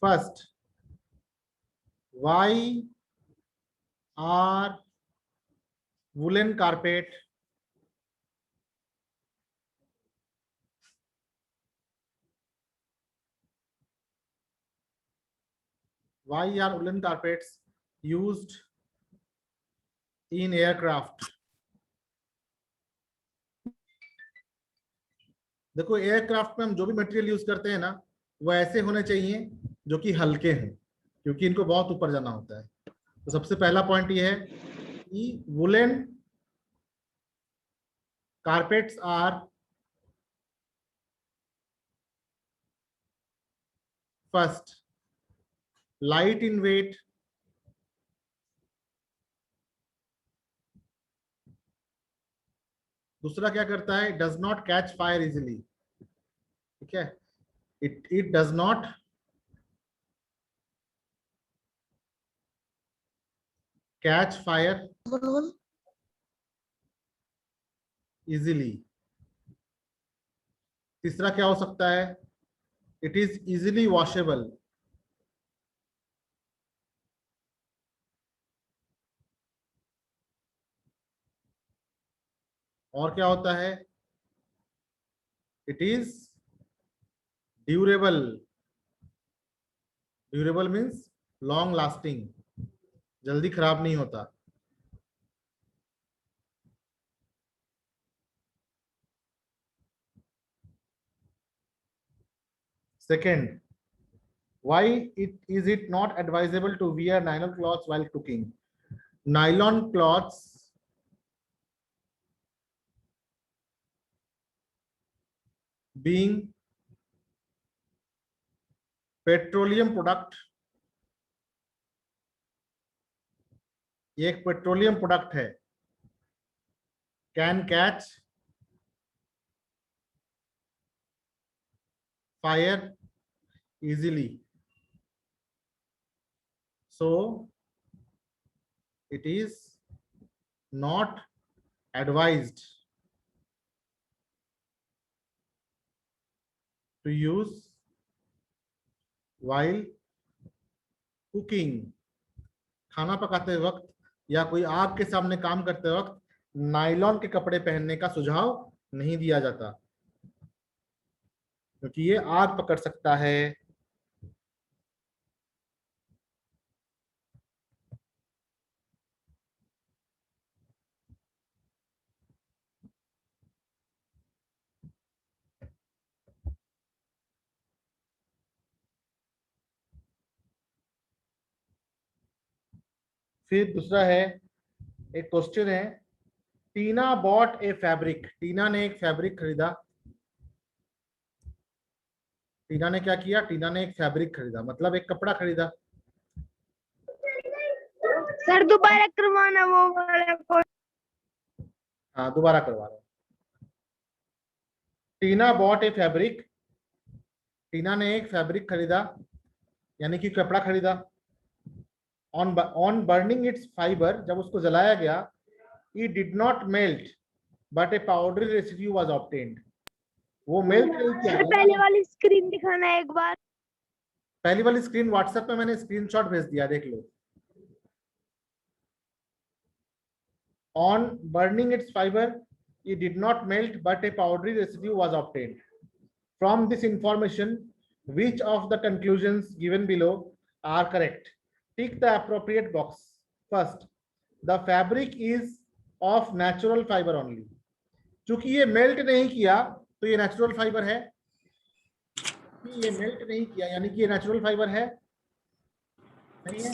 First, why are woolen carpet carpets used in aircraft? देखो, aircraft में हम जो भी मटेरियल यूज करते हैं ना, वो ऐसे होने चाहिए जो कि हल्के हैं, क्योंकि इनको बहुत ऊपर जाना होता है। तो सबसे पहला पॉइंट ये है कि woollen carpets are first light in weight, दूसरा क्या करता है, does not catch fire easily. ठीक है, it does not catch fire easily. तीसरा क्या हो सकता है, इट इज इजिली वॉशेबल। और क्या होता है, it is durable. Durable means long lasting, जल्दी खराब नहीं होता। Second, why is it not advisable to wear nylon cloths while cooking? Nylon cloths being petroleum product, ये एक पेट्रोलियम प्रोडक्ट है, can catch fire easily, so it is not advised to use while cooking। खाना पकाते वक्त या कोई आग के सामने काम करते वक्त नायलॉन के कपड़े पहनने का सुझाव नहीं दिया जाता, क्योंकि ये आग पकड़ सकता है। फिर दूसरा है, एक क्वेश्चन है, टीना बॉट ए फैब्रिक। टीना ने एक फैब्रिक खरीदा। टीना ने क्या किया, टीना ने एक फैब्रिक खरीदा, मतलब एक कपड़ा खरीदा। सर दोबारा करवाना वो वाला। हाँ, दोबारा करवा रहा हूं। टीना बॉट ए फैब्रिक, टीना ने एक फैब्रिक खरीदा, यानी कि कपड़ा खरीदा। ऑन बर्निंग इट्स फाइबर, जब उसको जलाया गया, it did not melt but A powdery residue was obtained. वो मेल्ट नहीं किया सर पहले वाली स्क्रीन दिखाना है एक बार। पहली वाली स्क्रीन व्हाट्सएप में मैंने स्क्रीनशॉट भेज दिया, देख लो। On burning its fiber, it did not melt, but a powdery residue was obtained. From this information, which of the conclusions given below are correct? Tick the appropriate box. First, the fabric is of natural fiber only. चूंकि ये melt नहीं किया तो ये natural fibre है। ये melt नहीं किया यानी कि ये नेचुरल फाइबर है, नहीं है?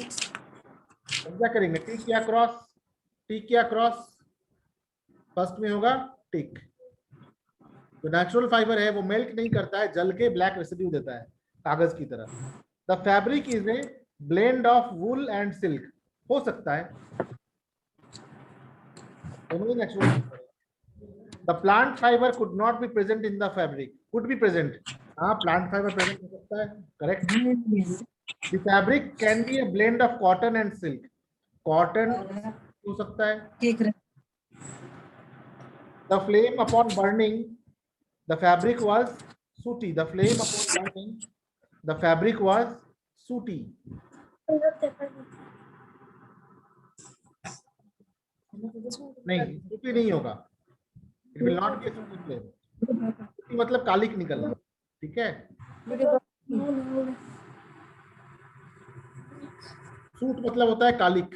क्या करेंगे, टिक या क्रॉस? टिक या क्रॉस? फर्स्ट में होगा टिक। तो नेचुरल फाइबर है, वो मेल्ट नहीं करता है, जल के ब्लैक रेसिड्यू देता है कागज की तरह। The fabric is a blend of wool and silk, हो सकता है natural. The plant fibre could not be present in the fabric, could be present, हाँ प्लांट फाइबर प्रेजेंट हो सकता है, correct. The fabric can be A blend of cotton and silk, cotton हो सकता है। The flame upon burning the fabric was sooty. The flame upon burning the fabric was सूटी। नहीं, sooty नहीं होगा, it will not be sooty flame. Sooty मतलब कालिक निकलना, ठीक है। सूट मतलब होता है कालिक।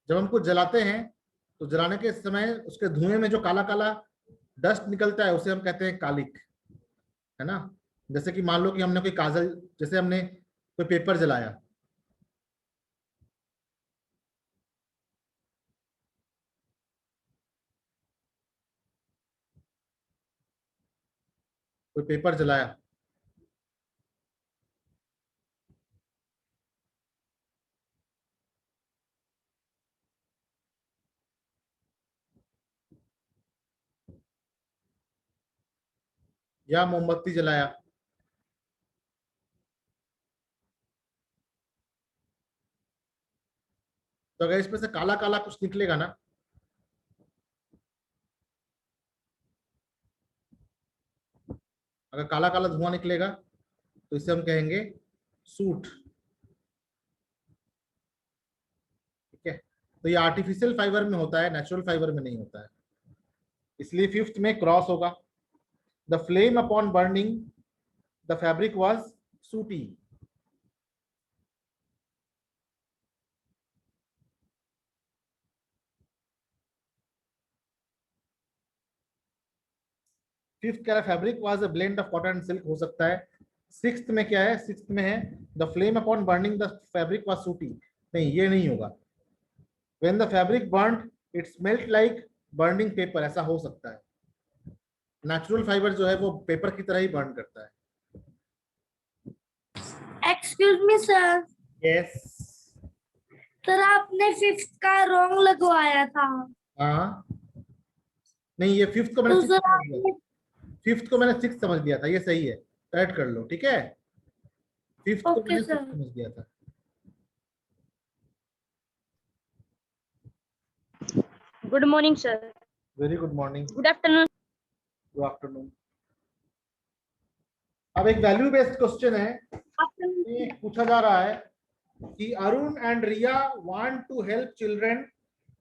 जब हम कुछ जलाते हैं तो जलाने के समय उसके धुएं में जो काला काला डस्ट निकलता है उसे हम कहते हैं कालिक, है ना। जैसे कि मान लो कि हमने कोई काजल, जैसे हमने कोई पेपर जलाया, कोई पेपर जलाया, या मोमबत्ती जलाया, तो अगर इसमें से काला काला कुछ निकलेगा ना, अगर काला काला धुआं निकलेगा तो इसे हम कहेंगे सूट, ठीक है। तो ये आर्टिफिशियल फाइबर में होता है, नेचुरल फाइबर में नहीं होता है, इसलिए फिफ्थ में क्रॉस होगा। The flame upon burning the fabric was सूटी। फिफ्थ कह रहा है fabric was a blend of cotton and silk, हो सकता है। सिक्स्थ में क्या है, सिक्स्थ में है the flame upon burning the fabric was sooty, नहीं ये नहीं होगा। When the fabric burned it smelt like burning paper, ऐसा हो सकता है। नेचुरल फाइबर जो है वो पेपर की तरह ही बर्न करता है। Excuse me sir, yes. Sir आपने फिफ्थ का रॉन्ग लगवाया था। हाँ, नहीं ये फिफ्थ को मैंने तो सिक्स सर समझ लिया, आपने फिफ्थ को मैंने सिक्स समझ लिया था, ये सही है, करेक्ट कर लो, ठीक है। फिफ्थ को ओके मैंने सिक्स सर। समझ लिया था। Good morning sir. Very good morning. Good afternoon. Good afternoon. अब एक वैल्यू बेस्ड क्वेश्चन है, आफ्टरनून। ये पूछा जा रहा है कि Arun and Riya want to help children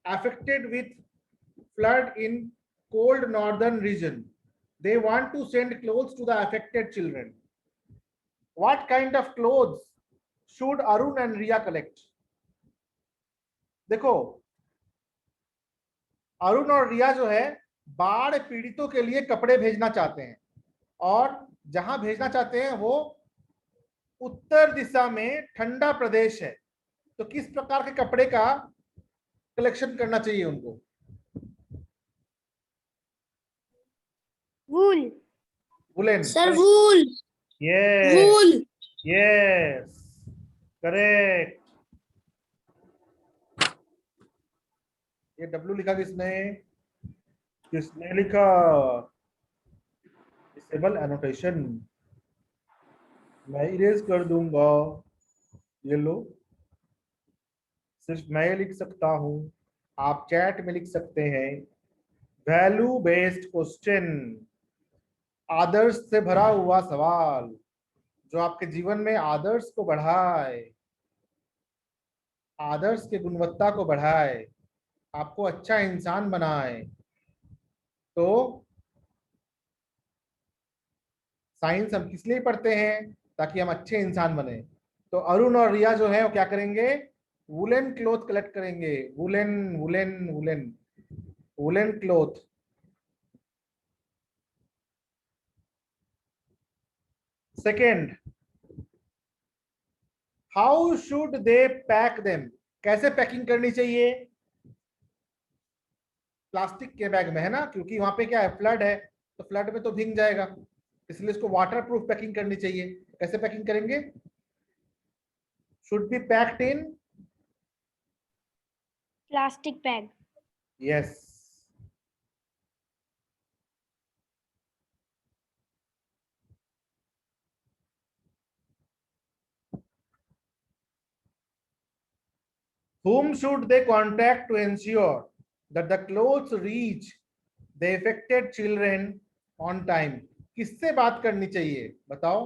affected with flood in cold northern region, they want to send clothes to the affected children. What kind of clothes should Arun and Riya collect? देखो, अरुण और रिया जो है बाढ़ पीड़ितों के लिए कपड़े भेजना चाहते हैं, और जहां भेजना चाहते हैं वो उत्तर दिशा में ठंडा प्रदेश है, तो किस प्रकार के कपड़े का कलेक्शन करना चाहिए उनको? Wool. Woollen. Sir wool. Yes wool. Yes, correct. ये डब्ल्यू लिखा किसने, किसने लिखा? डिसेबल एनोटेशन, मैं इरेज कर दूंगा, ये लो, सिर्फ मैं लिख सकता हूं, आप चैट में लिख सकते हैं। वैल्यू बेस्ड क्वेश्चन, आदर्श से भरा हुआ सवाल जो आपके जीवन में आदर्श को बढ़ाए, आदर्श की गुणवत्ता को बढ़ाए, आपको अच्छा इंसान बनाए। तो साइंस हम किस लिए पढ़ते हैं? ताकि हम अच्छे इंसान बने। तो अरुण और रिया जो है वो क्या करेंगे? वुलेन क्लोथ कलेक्ट करेंगे, woollen woollen woollen woollen cloth. Second, how should they pack them, कैसे पैकिंग करनी चाहिए? प्लास्टिक के बैग में, है ना, क्योंकि वहां पे क्या है, फ्लड है, तो फ्लड में तो भीग जाएगा, इसलिए इसको वाटर प्रूफ पैकिंग करनी चाहिए। कैसे पैकिंग करेंगे? Should be packed in plastic bag. Yes. Whom should they contact to ensure that the clothes reach the affected children on time? किससे बात करनी चाहिए बताओ?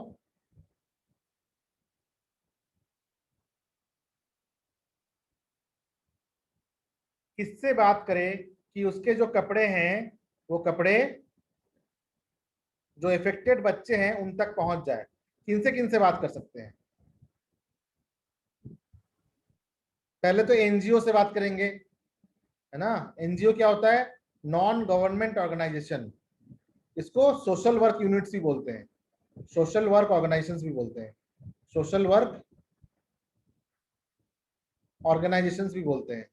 किससे बात करे कि उसके जो कपड़े हैं वो कपड़े जो इफेक्टेड बच्चे हैं उन तक पहुंच जाए? किनसे बात कर सकते हैं? पहले तो एनजीओ से बात करेंगे, है ना? एनजीओ क्या होता है? Non government organization. इसको सोशल वर्क यूनिट्स भी बोलते हैं, सोशल वर्क ऑर्गेनाइजेशंस भी बोलते हैं, सोशल वर्क ऑर्गेनाइजेशंस भी बोलते हैं।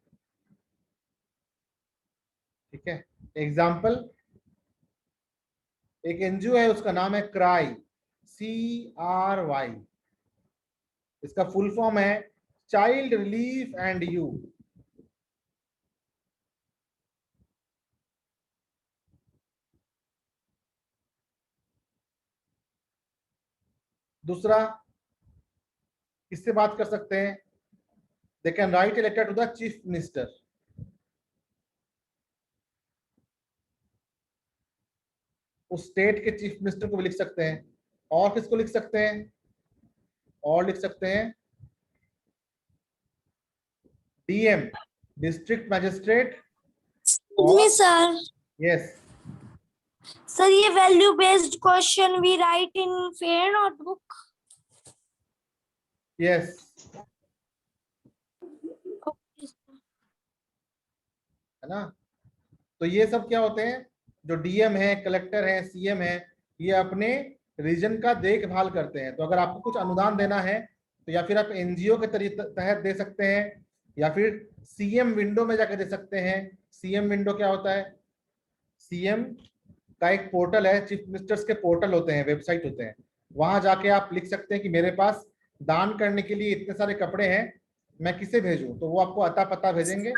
ठीक है, एग्जाम्पल, एक एनजीओ है उसका नाम है क्राई, CRY। इसका फुल फॉर्म है चाइल्ड रिलीफ एंड यू। दूसरा, किससे बात कर सकते हैं? They can write a letter to the chief minister. उस स्टेट के चीफ मिनिस्टर को भी लिख सकते हैं। और किसको लिख सकते हैं? और लिख सकते हैं DM, district magistrate. Me, sir. Yes, Sir, ये value based question we write in fair notebook. Yes, Okay, sir. है ना? तो ये सब क्या होते हैं? जो DM है, कलेक्टर है, CM है, ये अपने रीजन का देखभाल करते हैं। तो अगर आपको कुछ अनुदान देना है तो या फिर आप एनजीओ के तहत दे सकते हैं, या फिर CM विंडो में जाकर दे सकते हैं। CM विंडो क्या होता है? CM का एक पोर्टल है, चीफ मिनिस्टर्स के पोर्टल होते हैं, वेबसाइट होते हैं। वहां जाके आप लिख सकते हैं कि मेरे पास दान करने के लिए इतने सारे कपड़े हैं, मैं किसे भेजूं? तो वो आपको अता पता भेजेंगे,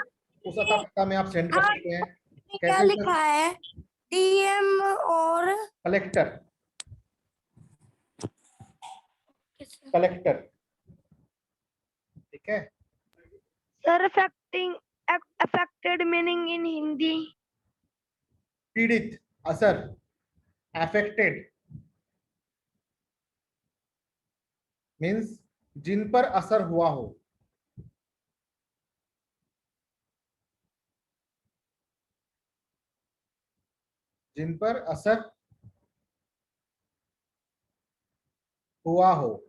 उस अता पता में आप सेंड कर हाँ, सकते हैं। ये क्या कैसे? लिखा है? DM और कलेक्टर, कलेक्टर। ठीक है, sir affected meaning in Hindi? पीड़ित, असर, अफेक्टेड मीन्स जिन पर असर हुआ हो। जिन पर असर हुआ हो।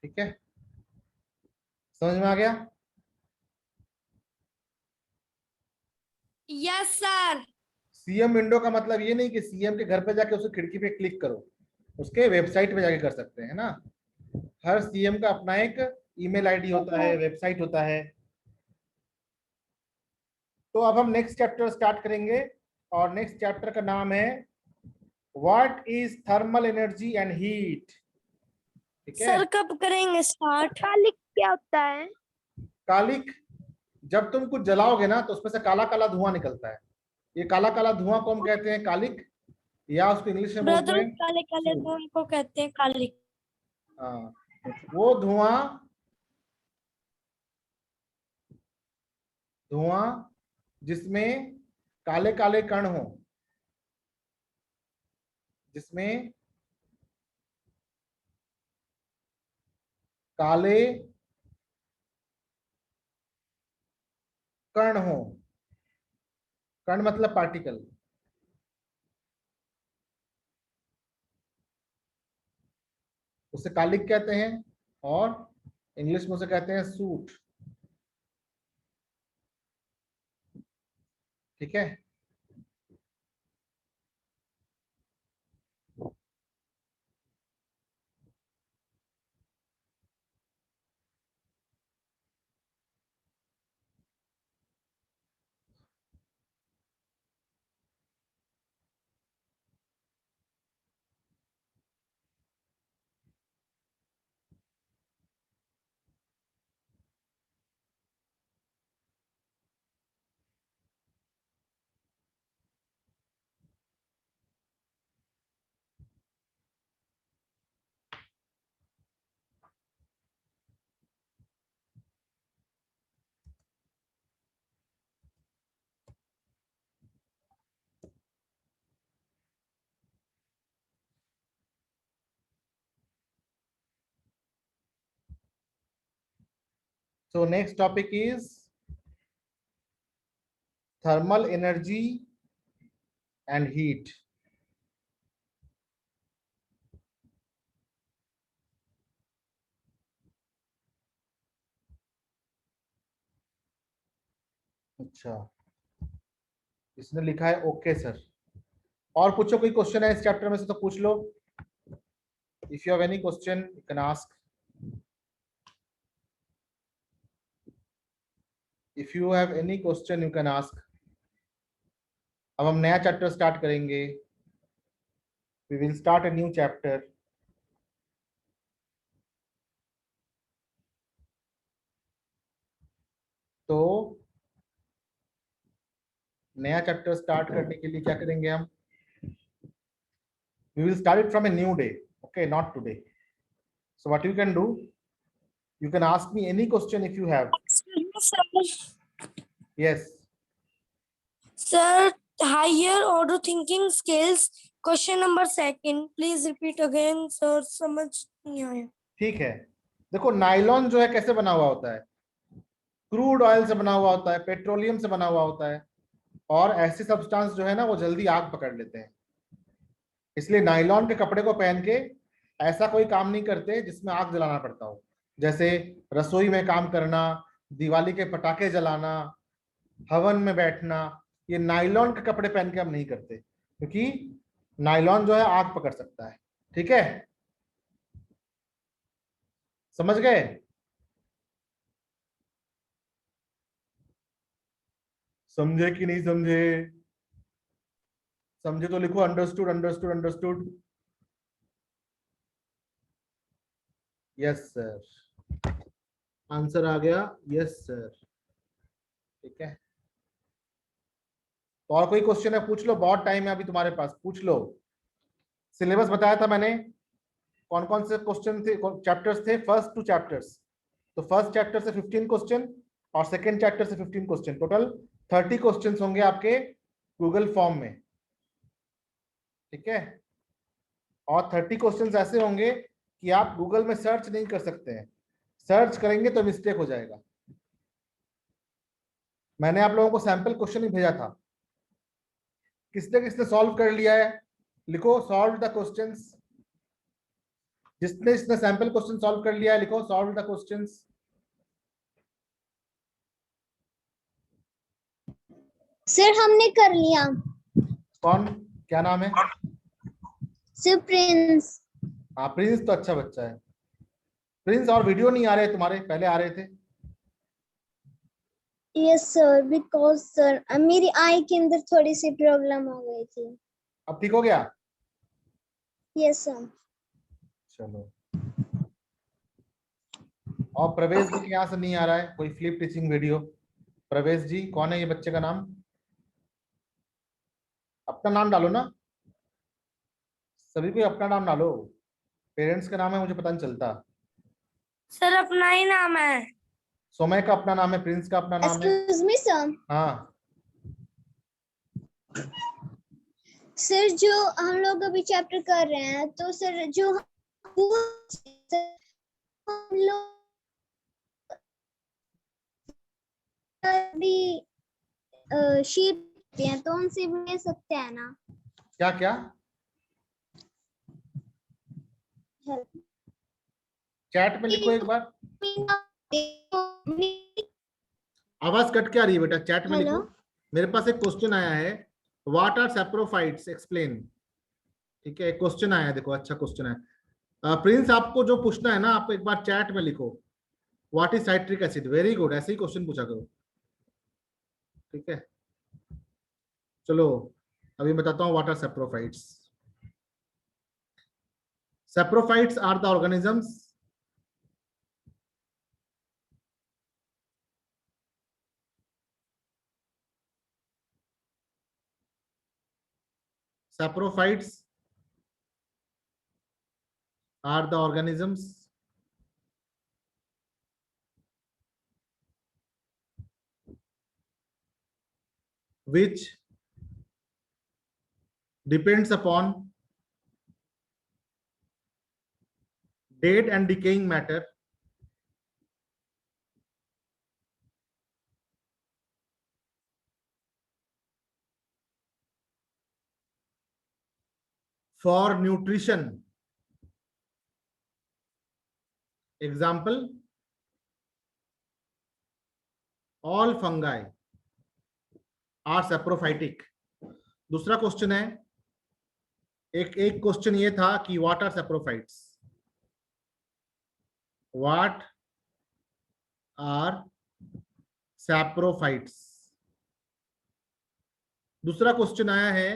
ठीक है, समझ में आ गया? Yes sir. CM विंडो का मतलब ये नहीं कि CM के घर पे जाके उसकी खिड़की पे क्लिक करो, उसके वेबसाइट पे जाके कर सकते हैं ना। हर CM का अपना एक ईमेल आईडी होता है, वेबसाइट होता है। तो अब हम नेक्स्ट चैप्टर स्टार्ट करेंगे, और नेक्स्ट चैप्टर का नाम है what is thermal energy and heat. ठीक है, सर कब करेंगे स्टार्ट? कालिक क्या होता है? कालिक, जब तुम कुछ जलाओगे ना तो उसमें से काला काला धुआं निकलता है। ये काला काला धुआं को हम कहते हैं कालिक, या उसको इंग्लिश में बोलते ब्रदर हैं काले काले सूट। तो उनको कहते हैं कालिक। हाँ, वो धुआं, धुआं जिसमें काले काले कण हो, जिसमें काले कण हो। कण मतलब पार्टिकल। उसे कालिक कहते हैं, और इंग्लिश में उसे कहते हैं सूट। ठीक है, So next topic is thermal energy and heat. अच्छा, इसने लिखा है ओके सर। और पूछो, कोई क्वेश्चन है इस चैप्टर में से तो पूछ लो। If you have any question you can ask. If you have any question you can ask. अब हम नया चैप्टर स्टार्ट करेंगे। We will start a new chapter. तो नया चैप्टर स्टार्ट करने के लिए क्या करेंगे हम? We will start it from a new day, okay, not today. So what you can do, you can ask me any question if you have. Excuse me, sir. Yes. Sir, higher order thinking skills. Question number second. Please repeat again, sir. समझ नहीं आया. ठीक है, देखो nylon जो है कैसे बना हुआ होता है? क्रूड ऑयल से बना हुआ होता है, पेट्रोलियम से बना हुआ होता है, और ऐसे सब्सटेंस जो है ना वो जल्दी आग पकड़ लेते हैं। इसलिए नाइलॉन के कपड़े को पहन के ऐसा कोई काम नहीं करते जिसमें आग जलाना पड़ता हो। जैसे रसोई में काम करना, दिवाली के पटाखे जलाना, हवन में बैठना, ये नाइलॉन के कपड़े पहन के हम नहीं करते, क्योंकि नाइलॉन जो है आग पकड़ सकता है। ठीक है, समझ गए? समझे कि नहीं समझे? समझे तो लिखो understood understood understood. Yes sir, answer आ गया, यस सर। ठीक है, तो और कोई क्वेश्चन है पूछ लो, बहुत टाइम है अभी तुम्हारे पास, पूछ लो। सिलेबस बताया था मैंने, कौन कौन से क्वेश्चन थे, चैप्टर्स थे, फर्स्ट 2 चैप्टर्स। तो फर्स्ट चैप्टर से 15 क्वेश्चन और सेकंड चैप्टर से 15 क्वेश्चन, टोटल 30 क्वेश्चन होंगे आपके गूगल फॉर्म में। ठीक है, और 30 क्वेश्चंस ऐसे होंगे कि आप गूगल में सर्च नहीं कर सकते हैं, सर्च करेंगे तो मिस्टेक हो जाएगा। मैंने आप लोगों को सैंपल क्वेश्चन ही भेजा था, किसने किसने सॉल्व कर लिया है? लिखो सॉल्व द क्वेश्चंस। जिसने इसने सैंपल क्वेश्चन सॉल्व कर लिया है लिखो सॉल्व द क्वेश्चंस। सर हमने कर लिया। कौन, क्या नाम है? Sir Prince. हाँ प्रिंस तो अच्छा बच्चा है। प्रिंस, और वीडियो नहीं आ रहे तुम्हारे, पहले आ रहे थे। यस सर, बिकॉज सर मेरी आई के अंदर थोड़ी सी प्रॉब्लम हो गई थी। अब ठीक हो गया? Yes sir. चलो, और प्रवेश जी के यहाँ से नहीं आ रहा है कोई फ्लिप टीचिंग वीडियो। प्रवेश जी कौन है ये बच्चे का नाम? अपना नाम डालो ना, सभी को अपना नाम डालो। पेरेंट्स का नाम है मुझे पता नहीं चलता। सर अपना ही नाम है। सोमय का अपना नाम है, प्रिंस का अपना नाम है। Excuse me sir. हाँ सर जो हम लोग अभी चैप्टर कर रहे हैं, तो सर जो हम लोग अभी शीट हैं तो उनसे भी ले सकते हैं ना? क्या क्या? चैट में लिखो एक बार, आवाज कट के आ रही है बेटा, चैट में लिखो। हेलो। मेरे पास एक क्वेश्चन आया है, व्हाट आर सैप्रोफाइट्स, एक्सप्लेन। ठीक है, एक क्वेश्चन आया है, देखो अच्छा क्वेश्चन है। प्रिंस आपको जो पूछना है ना, आप एक बार चैट में लिखो what is citric acid. Very good, ऐसे ही क्वेश्चन पूछा करो। ठीक है, चलो अभी बताता हूँ what are saprophytes. Saprophytes are the organisms saprophytes are the organisms which depends upon dead and decaying matter for nutrition. Example, all fungi are saprophytic. दूसरा क्वेश्चन है, एक क्वेश्चन ये था कि what are saprophytes, what are saprophytes. दूसरा question आया है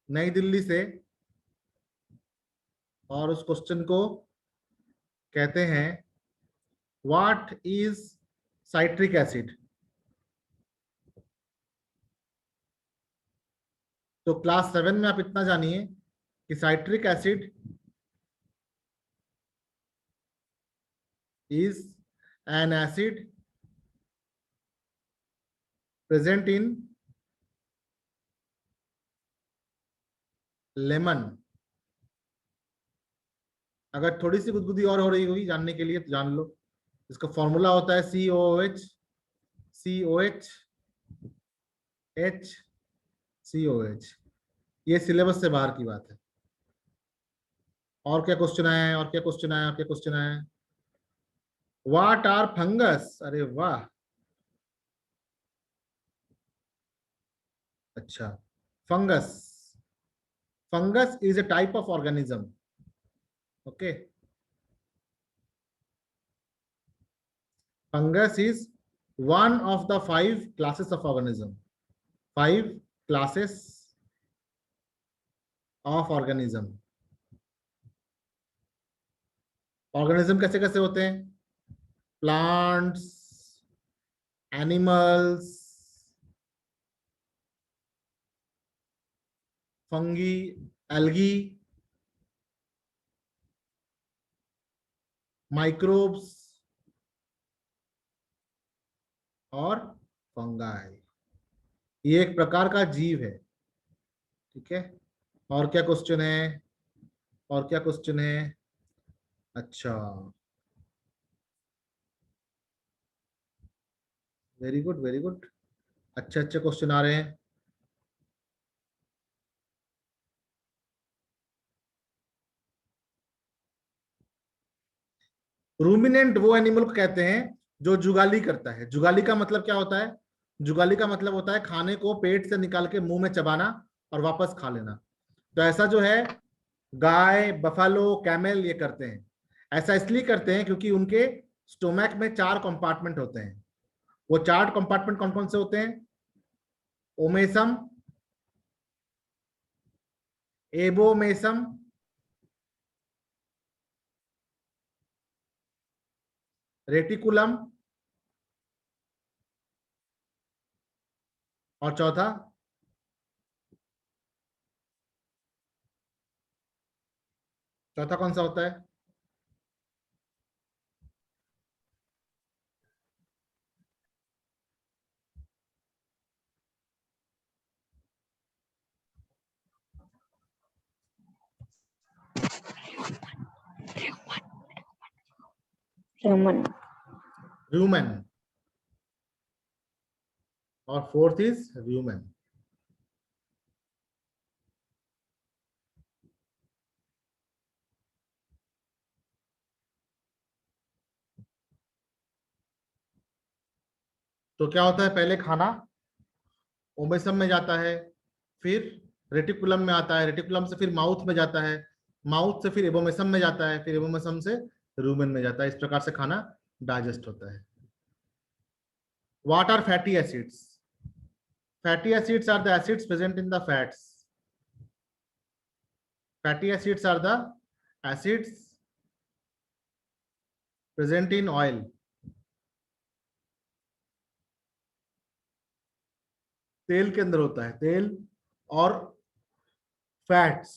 नई दिल्ली से, और उस क्वेश्चन को कहते हैं व्हाट इज साइट्रिक एसिड। तो क्लास 7 में आप इतना जानिए कि citric acid is an acid present in lemon. अगर थोड़ी सी गुदगुदी और हो रही हुई जानने के लिए तो जान लो, इसका फॉर्मूला होता है COOH HCOH। ये सिलेबस से बाहर की बात है। और क्या क्वेश्चन आया है, और क्या क्वेश्चन आया, और क्या क्वेश्चन आया है? What are fungus. अरे वाह, अच्छा। Fungus, fungus is a type of organism. Okay, fungus is one of the 5 classes of organism. 5 classes of organism. organism कैसे कैसे होते हैं? plants, animals, fungi, algae, microbes और फंगाई। ये एक प्रकार का जीव है, ठीक है। और क्या क्वेश्चन है, और क्या क्वेश्चन है? अच्छा, वेरी गुड वेरी गुड, अच्छे अच्छे क्वेश्चन आ रहे हैं। रूमिनेंट वो एनिमल को कहते हैं जो जुगाली करता है। जुगाली का मतलब क्या होता है? जुगाली का मतलब होता है खाने को पेट से निकाल के मुंह में चबाना और वापस खा लेना। तो ऐसा जो है गाय, बफालो, कैमल ये करते हैं। ऐसा इसलिए करते हैं क्योंकि उनके स्टोमैक में 4 कंपार्टमेंट होते हैं। वो 4 कंपार्टमेंट कौन कौन से होते हैं? ओमेसम, एबोमेसम, रेटिकुलम और चौथा चौथा कौन सा होता है? ह्यूमन। और 4th इज ह्यूमन। तो क्या होता है? पहले खाना ओमेसम में जाता है, फिर रेटिकुलम में आता है, रेटिकुलम से फिर माउथ में जाता है, माउथ से फिर एबोमेसम में जाता है, फिर एबोमेसम से रूमेन में जाता है। इस प्रकार से खाना डाइजेस्ट होता है। What are fatty acids? Fatty acids are the acids present in the fats. Fatty acids are the acids present in oil. तेल के अंदर होता है, तेल और फैट्स,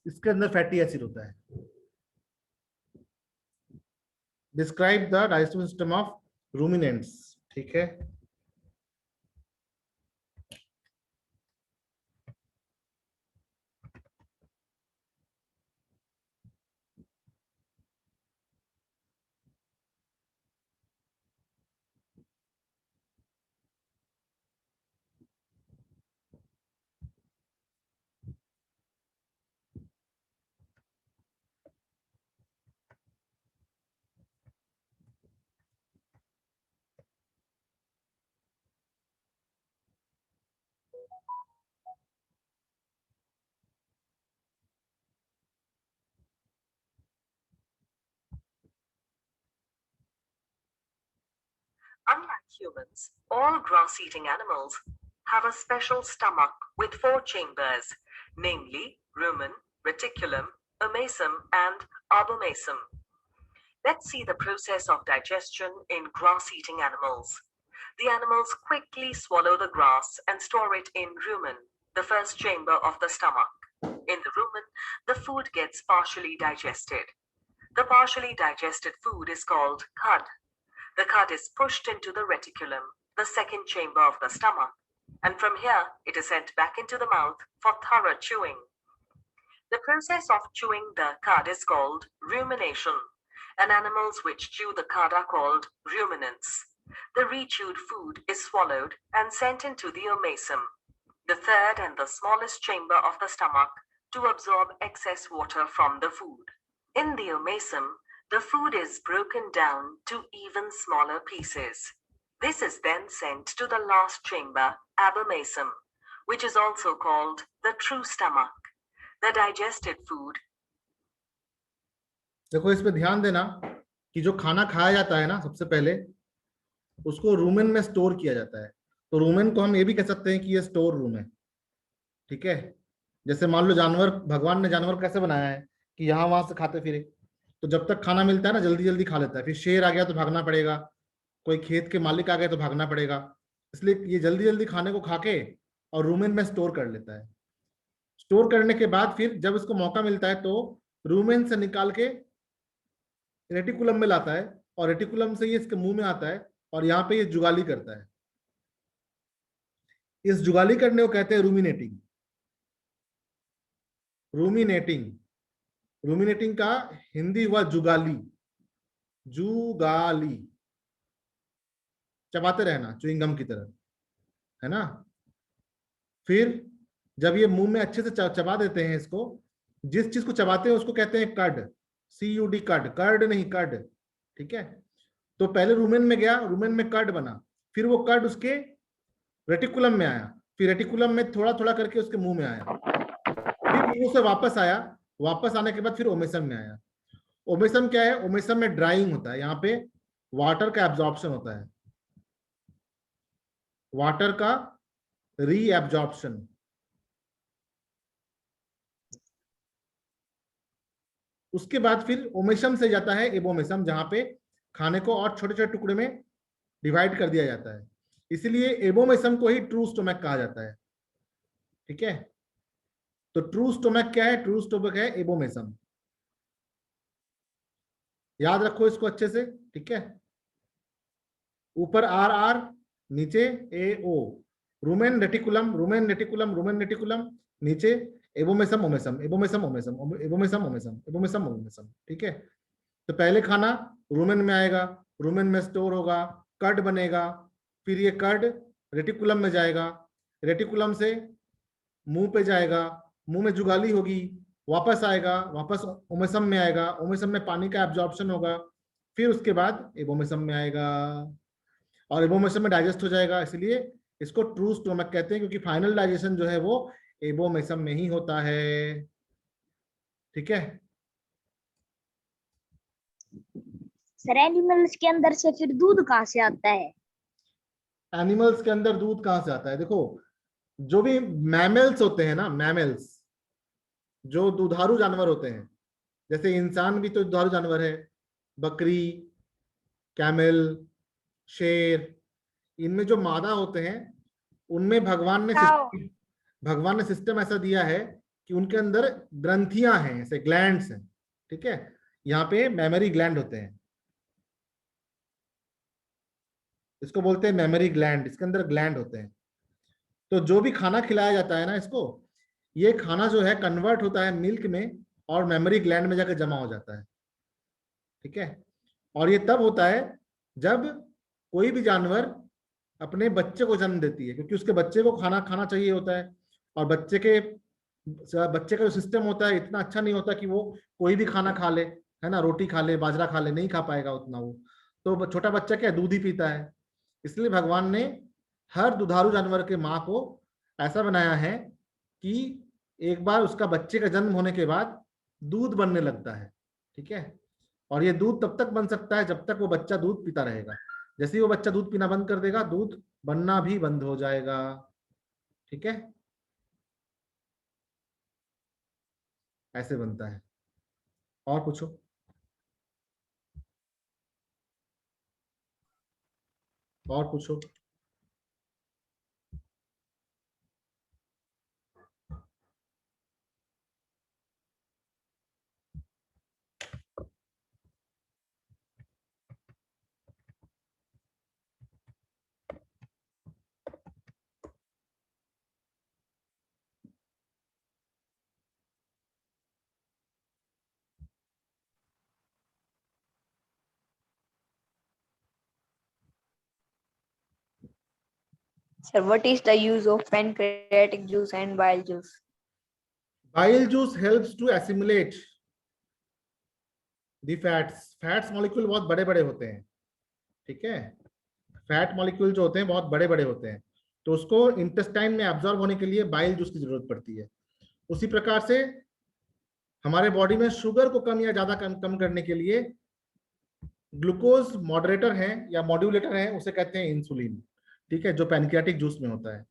इसके अंदर फैटी एसिड होता है। Describe the digestive system of ruminants. ठीक है, Unlike humans, all grass-eating animals have a special stomach with 4 chambers, namely rumen, reticulum, omasum, and abomasum. Let's see the process of digestion in grass-eating animals. The animals quickly swallow the grass and store it in rumen, the first chamber of the stomach. In the rumen, the food gets partially digested. The partially digested food is called cud. The cud is pushed into the reticulum, the second chamber of the stomach, and from here it is sent back into the mouth for thorough chewing. The process of chewing the cud is called rumination, and animals which chew the cud are called ruminants. The rechewed food is swallowed and sent into the omasum, the third and the smallest chamber of the stomach, to absorb excess water from the food. In the omasum, the food is broken down to even smaller pieces. This is then sent to the last chamber, abomasum, which is also called the true stomach. The digested food. देखो इस पे ध्यान देना कि जो खाना खाया जाता है ना, सबसे पहले उसको रूमेन में स्टोर किया जाता है। तो रूमेन को हम ये भी कह सकते हैं कि ये स्टोर रूम है, ठीक है। जैसे मान लो जानवर, भगवान ने जानवर कैसे बनाया है कि यहाँ वहां से खाते फिरे, तो जब तक खाना मिलता है ना जल्दी जल्दी खा लेता है। फिर शेर आ गया तो भागना पड़ेगा, कोई खेत के मालिक आ गए तो भागना पड़ेगा, इसलिए ये जल्दी जल्दी खाने को खाके और रूमेन में स्टोर कर लेता है। स्टोर करने के बाद फिर जब इसको मौका मिलता है तो रूमेन से निकाल के रेटिकुलम में लाता है, और रेटिकुलम से ये इसके मुंह में आता है, और यहाँ पे ये जुगाली करता है। इस जुगाली करने को कहते हैं रूमिनेटिंग। रूमिनेटिंग, रूमिनेटिंग का हिंदी हुआ जुगाली। जुगाली, चबाते रहना च्युइंगम की तरह, है ना। फिर जब ये मुंह में अच्छे से चबा देते हैं इसको, जिस चीज को चबाते हैं उसको कहते हैं कड, CUD, कड, कर्ड नहीं कड, ठीक है। तो पहले रूमेन में गया, रूमेन में कड बना, फिर वो कड उसके रेटिकुलम में आया, फिर रेटिकुलम में थोड़ा थोड़ा करके उसके मुंह में आया, फिर मुंह से वापस आया, वापस आने के बाद फिर ओमेसम में आया। ओमेसम क्या है? ओमेसम में ड्राइंग होता है, यहाँ पे वाटर का एब्जॉर्प्शन होता है, वाटर का रीएब्जॉर्प्शन। उसके बाद फिर ओमेसम से जाता है एबोमेसम, जहां पे खाने को और छोटे छोटे टुकड़े में डिवाइड कर दिया जाता है, इसलिए एबोमेसम को ही ट्रू स्टोमक कहा जाता है, ठीक है। तो ट्रू स्टोमक क्या है? ट्रू स्टोमक है एबोमेसम। याद रखो इसको अच्छे से, ठीक है। ऊपर RR, नीचे AO, rumen reticulum, rumen reticulum, rumen reticulum, नीचे abomasum omasum, abomasum omasum, abomasum omasum, abomasum omasum, ठीक है। तो पहले खाना रूमेन में आएगा, रूमेन में स्टोर होगा, कड बनेगा, फिर ये कड रेटिकुलम में जाएगा, रेटिकुलम से मुंह पे जाएगा, मुंह में जुगाली होगी, वापस आएगा, वापस ओमेसम में आएगा, ओमेसम में पानी का एब्जॉर्प्शन होगा, फिर उसके बाद एबोमेसम में आएगा और एबोमेसम में डाइजेस्ट हो जाएगा। इसलिए इसको ट्रू स्टोमक कहते हैं, क्योंकि फाइनल डाइजेशन जो है वो एबोमेसम में ही होता है, ठीक है। सर एनिमल्स के अंदर से फिर दूध कहाँ से आता है? एनिमल्स के अंदर दूध कहाँ से आता है? देखो जो भी मैमल्स होते हैं ना, मैमल्स जो दुधारू जानवर होते हैं, जैसे इंसान भी तो दुधारू जानवर है, बकरी, कैमल, शेर, इनमें जो मादा होते हैं उनमें भगवान ने सिस्टम ऐसा दिया है कि उनके अंदर ग्रंथियां हैं, ऐसे ग्लैंड्स हैं, ठीक है। यहाँ पे मेमोरी ग्लैंड होते हैं, इसको बोलते हैं मेमोरी ग्लैंड, इसके अंदर ग्लैंड होते हैं। तो जो भी खाना खिलाया जाता है ना इसको, ये खाना जो है कन्वर्ट होता है मिल्क में और मेमोरी ग्लैंड में जाकर जमा हो जाता है, ठीक है। और ये तब होता है जब कोई भी जानवर अपने बच्चे को जन्म देती है, क्योंकि उसके बच्चे को खाना खाना चाहिए होता है, और बच्चे का जो सिस्टम होता है इतना अच्छा नहीं होता कि वो कोई भी खाना खा ले, है ना, रोटी खा ले, बाजरा खा ले, नहीं खा पाएगा उतना वो। तो छोटा बच्चा क्या दूध ही पीता है, इसलिए भगवान ने हर दुधारू जानवर के माँ को ऐसा बनाया है कि एक बार उसका बच्चे का जन्म होने के बाद दूध बनने लगता है, ठीक है। और ये दूध तब तक बन सकता है जब तक वो बच्चा दूध पीता रहेगा। जैसे ही वो बच्चा दूध पीना बंद कर देगा, दूध बनना भी बंद हो जाएगा। ठीक है, ऐसे बनता है। और पूछो। और पूछो। Sir, what is the use of pancreatic juice and bile juice? Bile juice helps to assimilate the fats. Fats molecule बहुत बड़े बड़े होते हैं, ठीक है। फैट मॉलिक्यूल जो होते हैं बहुत बड़े बड़े होते हैं, तो उसको इंटेस्टाइन में एब्जॉर्ब होने के लिए बाइल जूस की जरूरत पड़ती है। उसी प्रकार से हमारे बॉडी में शुगर को कम या ज्यादा कम करने के लिए ग्लूकोज मॉडरेटर है या मॉड्यूलेटर है, उसे कहते हैं इंसुलिन, ठीक है, जो पैनक्रियाटिक जूस में होता है।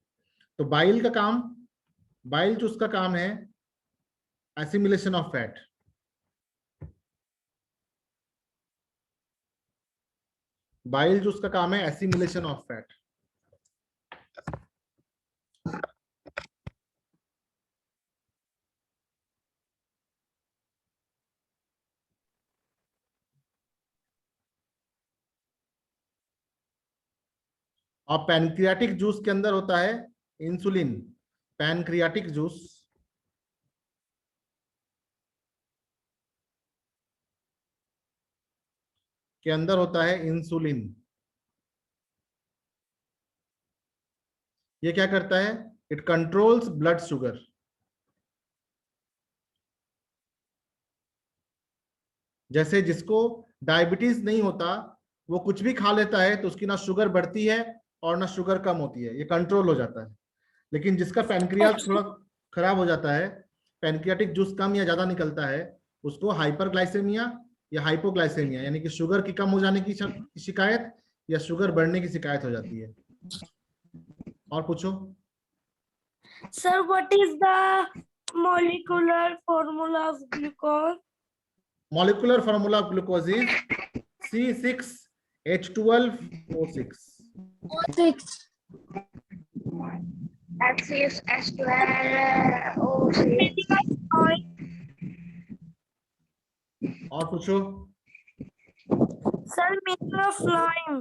तो बाइल का काम, बाइल जूस का काम है assimilation of fat. Bile juice का काम है एसिमिलेशन ऑफ फैट। और पैनक्रियाटिक जूस के अंदर होता है इंसुलिन। पैनक्रियाटिक जूस के अंदर होता है इंसुलिन। ये क्या करता है? It controls blood sugar. जैसे जिसको डायबिटीज नहीं होता वो कुछ भी खा लेता है तो उसकी ना शुगर बढ़ती है और ना शुगर कम होती है, ये कंट्रोल हो जाता है। लेकिन जिसका पैनक्रियास थोड़ा खराब हो जाता है, पैनक्रियाटिक जूस कम या ज्यादा निकलता है, उसको हाइपरग्लाइसेमिया या हाइपोग्लाइसेमिया यानी कि शुगर की कम हो जाने की शिकायत या शुगर बढ़ने की शिकायत हो जाती है। और पूछो। Sir, what is the molecular formula of glucose? Molecular formula of glucose is C6H12O6. Six. और पूछो। Sir, meaning of lime.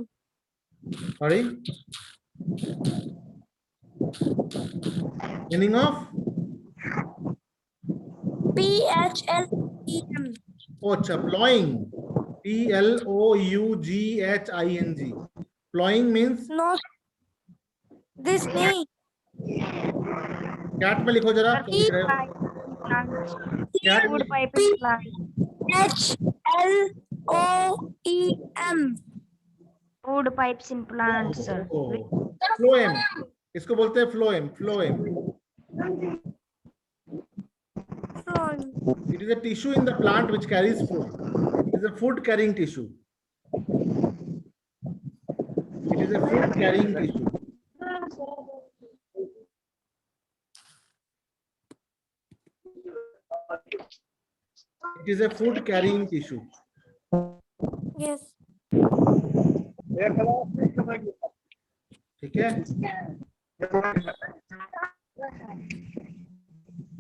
Sorry, meaning of PHLEM. oh, अच्छा, plowing, PLOUGHING. Plowing means No, this नहीं. कैट में लिखो जरा, तुम लिख रहे हो कैट में। PHLOEM. Food pipes in plants, sir. Phloem, इसको बोलते हैं phloem. Phloem, it is a tissue in the plant which carries food. It is a food carrying tissue. It is a food carrying tissue. It is a food carrying tissue. Yes. ठीक है,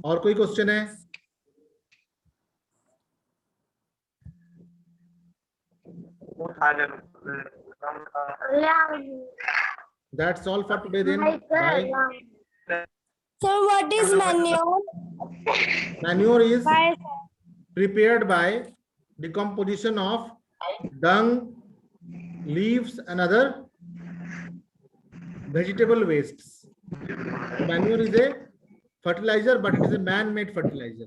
और कोई question है? That's all for today then. Bye. So what is manure? Manure is Bye. prepared by decomposition of dung, leaves and other vegetable wastes. Manure is a fertilizer, but it is a man-made fertilizer.